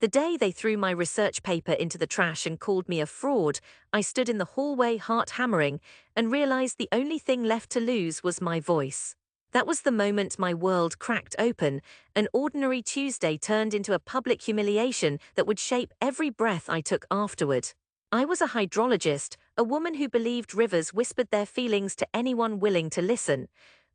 The day they threw my research paper into the trash and called me a fraud, I stood in the hallway heart hammering and realized the only thing left to lose was my voice. That was the moment my world cracked open. An ordinary Tuesday turned into a public humiliation that would shape every breath I took afterward. I was a hydrologist, a woman who believed rivers whispered their feelings to anyone willing to listen.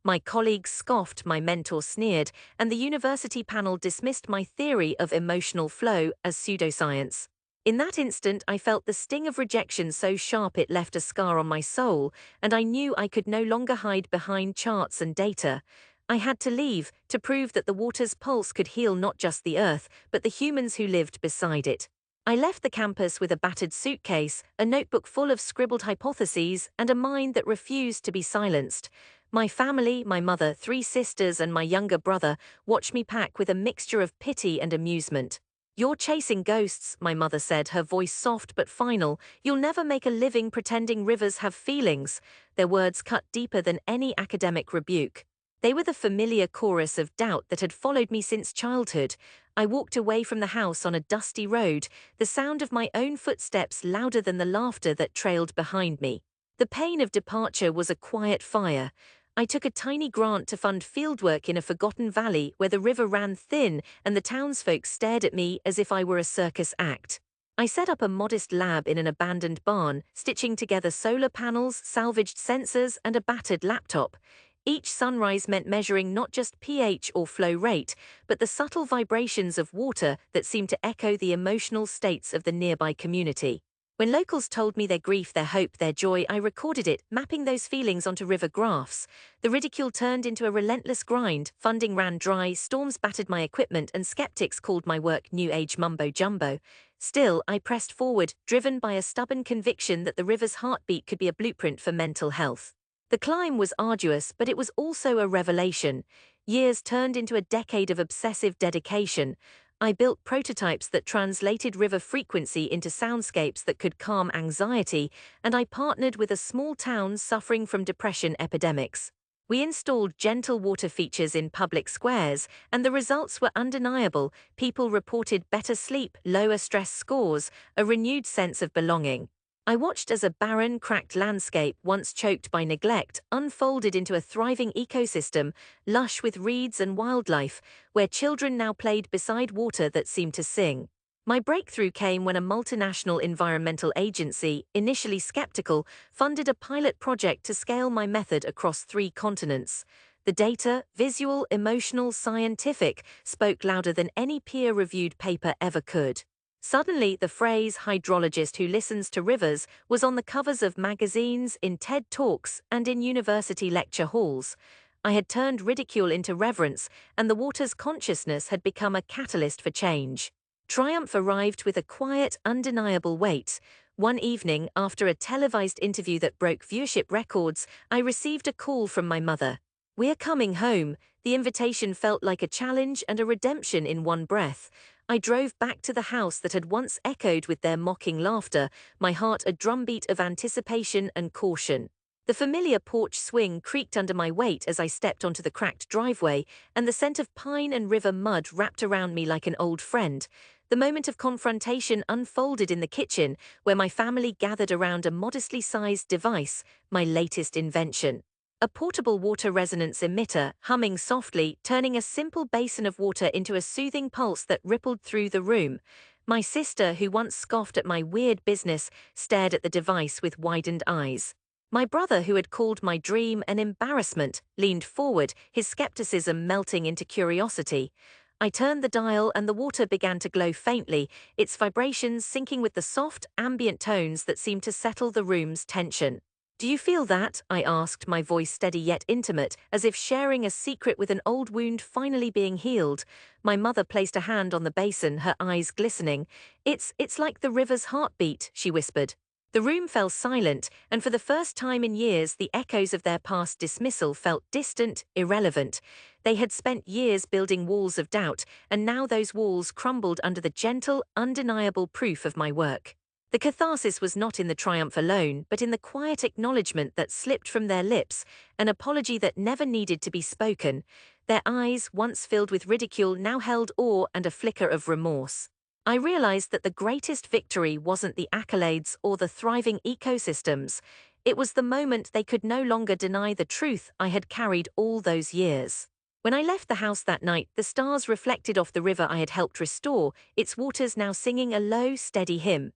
My colleagues scoffed, my mentor sneered, and the university panel dismissed my theory of emotional flow as pseudoscience. In that instant, I felt the sting of rejection so sharp it left a scar on my soul, and I knew I could no longer hide behind charts and data. I had to leave, to prove that the water's pulse could heal not just the earth, but the humans who lived beside it. I left the campus with a battered suitcase, a notebook full of scribbled hypotheses, and a mind that refused to be silenced. My family, my mother, 3 sisters, and my younger brother watched me pack with a mixture of pity and amusement. "You're chasing ghosts," my mother said, her voice soft but final. "You'll never make a living pretending rivers have feelings." Their words cut deeper than any academic rebuke. They were the familiar chorus of doubt that had followed me since childhood. I walked away from the house on a dusty road, the sound of my own footsteps louder than the laughter that trailed behind me. The pain of departure was a quiet fire. I took a tiny grant to fund fieldwork in a forgotten valley where the river ran thin and the townsfolk stared at me as if I were a circus act. I set up a modest lab in an abandoned barn, stitching together solar panels, salvaged sensors, and a battered laptop. Each sunrise meant measuring not just pH or flow rate, but the subtle vibrations of water that seemed to echo the emotional states of the nearby community. When locals told me their grief, their hope, their joy, I recorded it, mapping those feelings onto river graphs. The ridicule turned into a relentless grind, funding ran dry, storms battered my equipment, and skeptics called my work New Age mumbo-jumbo. Still, I pressed forward, driven by a stubborn conviction that the river's heartbeat could be a blueprint for mental health. The climb was arduous, but it was also a revelation. Years turned into a decade of obsessive dedication. I built prototypes that translated river frequency into soundscapes that could calm anxiety, and I partnered with a small town suffering from depression epidemics. We installed gentle water features in public squares, and the results were undeniable. People reported better sleep, lower stress scores, a renewed sense of belonging. I watched as a barren, cracked landscape, once choked by neglect, unfolded into a thriving ecosystem, lush with reeds and wildlife, where children now played beside water that seemed to sing. My breakthrough came when a multinational environmental agency, initially skeptical, funded a pilot project to scale my method across 3 continents. The data, visual, emotional, scientific, spoke louder than any peer-reviewed paper ever could. Suddenly, the phrase "hydrologist who listens to rivers" was on the covers of magazines, in TED Talks, and in university lecture halls. I had turned ridicule into reverence, and the water's consciousness had become a catalyst for change. Triumph arrived with a quiet, undeniable weight. One evening, after a televised interview that broke viewership records, I received a call from my mother. "We're coming home." The invitation felt like a challenge and a redemption in one breath. I drove back to the house that had once echoed with their mocking laughter, my heart a drumbeat of anticipation and caution. The familiar porch swing creaked under my weight as I stepped onto the cracked driveway, and the scent of pine and river mud wrapped around me like an old friend. The moment of confrontation unfolded in the kitchen, where my family gathered around a modestly sized device, my latest invention. A portable water resonance emitter, humming softly, turning a simple basin of water into a soothing pulse that rippled through the room. My sister, who once scoffed at my weird business, stared at the device with widened eyes. My brother, who had called my dream an embarrassment, leaned forward, his skepticism melting into curiosity. I turned the dial and the water began to glow faintly, its vibrations syncing with the soft, ambient tones that seemed to settle the room's tension. "Do you feel that?" I asked, my voice steady yet intimate, as if sharing a secret with an old wound finally being healed. My mother placed a hand on the basin, her eyes glistening. It's like the river's heartbeat," she whispered. The room fell silent, and for the first time in years the echoes of their past dismissal felt distant, irrelevant. They had spent years building walls of doubt, and now those walls crumbled under the gentle, undeniable proof of my work. The catharsis was not in the triumph alone, but in the quiet acknowledgement that slipped from their lips, an apology that never needed to be spoken. Their eyes, once filled with ridicule, now held awe and a flicker of remorse. I realized that the greatest victory wasn't the accolades or the thriving ecosystems. It was the moment they could no longer deny the truth I had carried all those years. When I left the house that night, the stars reflected off the river I had helped restore, its waters now singing a low, steady hymn.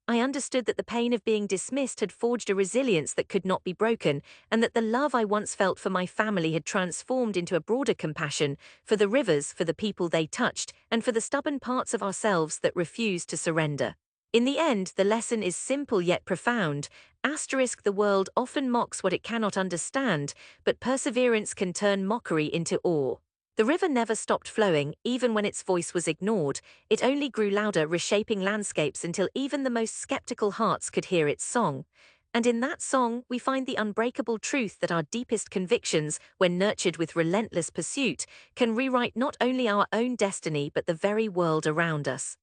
I understood that the pain of being dismissed had forged a resilience that could not be broken, and that the love I once felt for my family had transformed into a broader compassion for the rivers, for the people they touched, and for the stubborn parts of ourselves that refused to surrender. In the end, the lesson is simple yet profound. Asterisk the world often mocks what it cannot understand, but perseverance can turn mockery into awe. The river never stopped flowing, even when its voice was ignored. It only grew louder, reshaping landscapes until even the most skeptical hearts could hear its song. And in that song, we find the unbreakable truth that our deepest convictions, when nurtured with relentless pursuit, can rewrite not only our own destiny but the very world around us.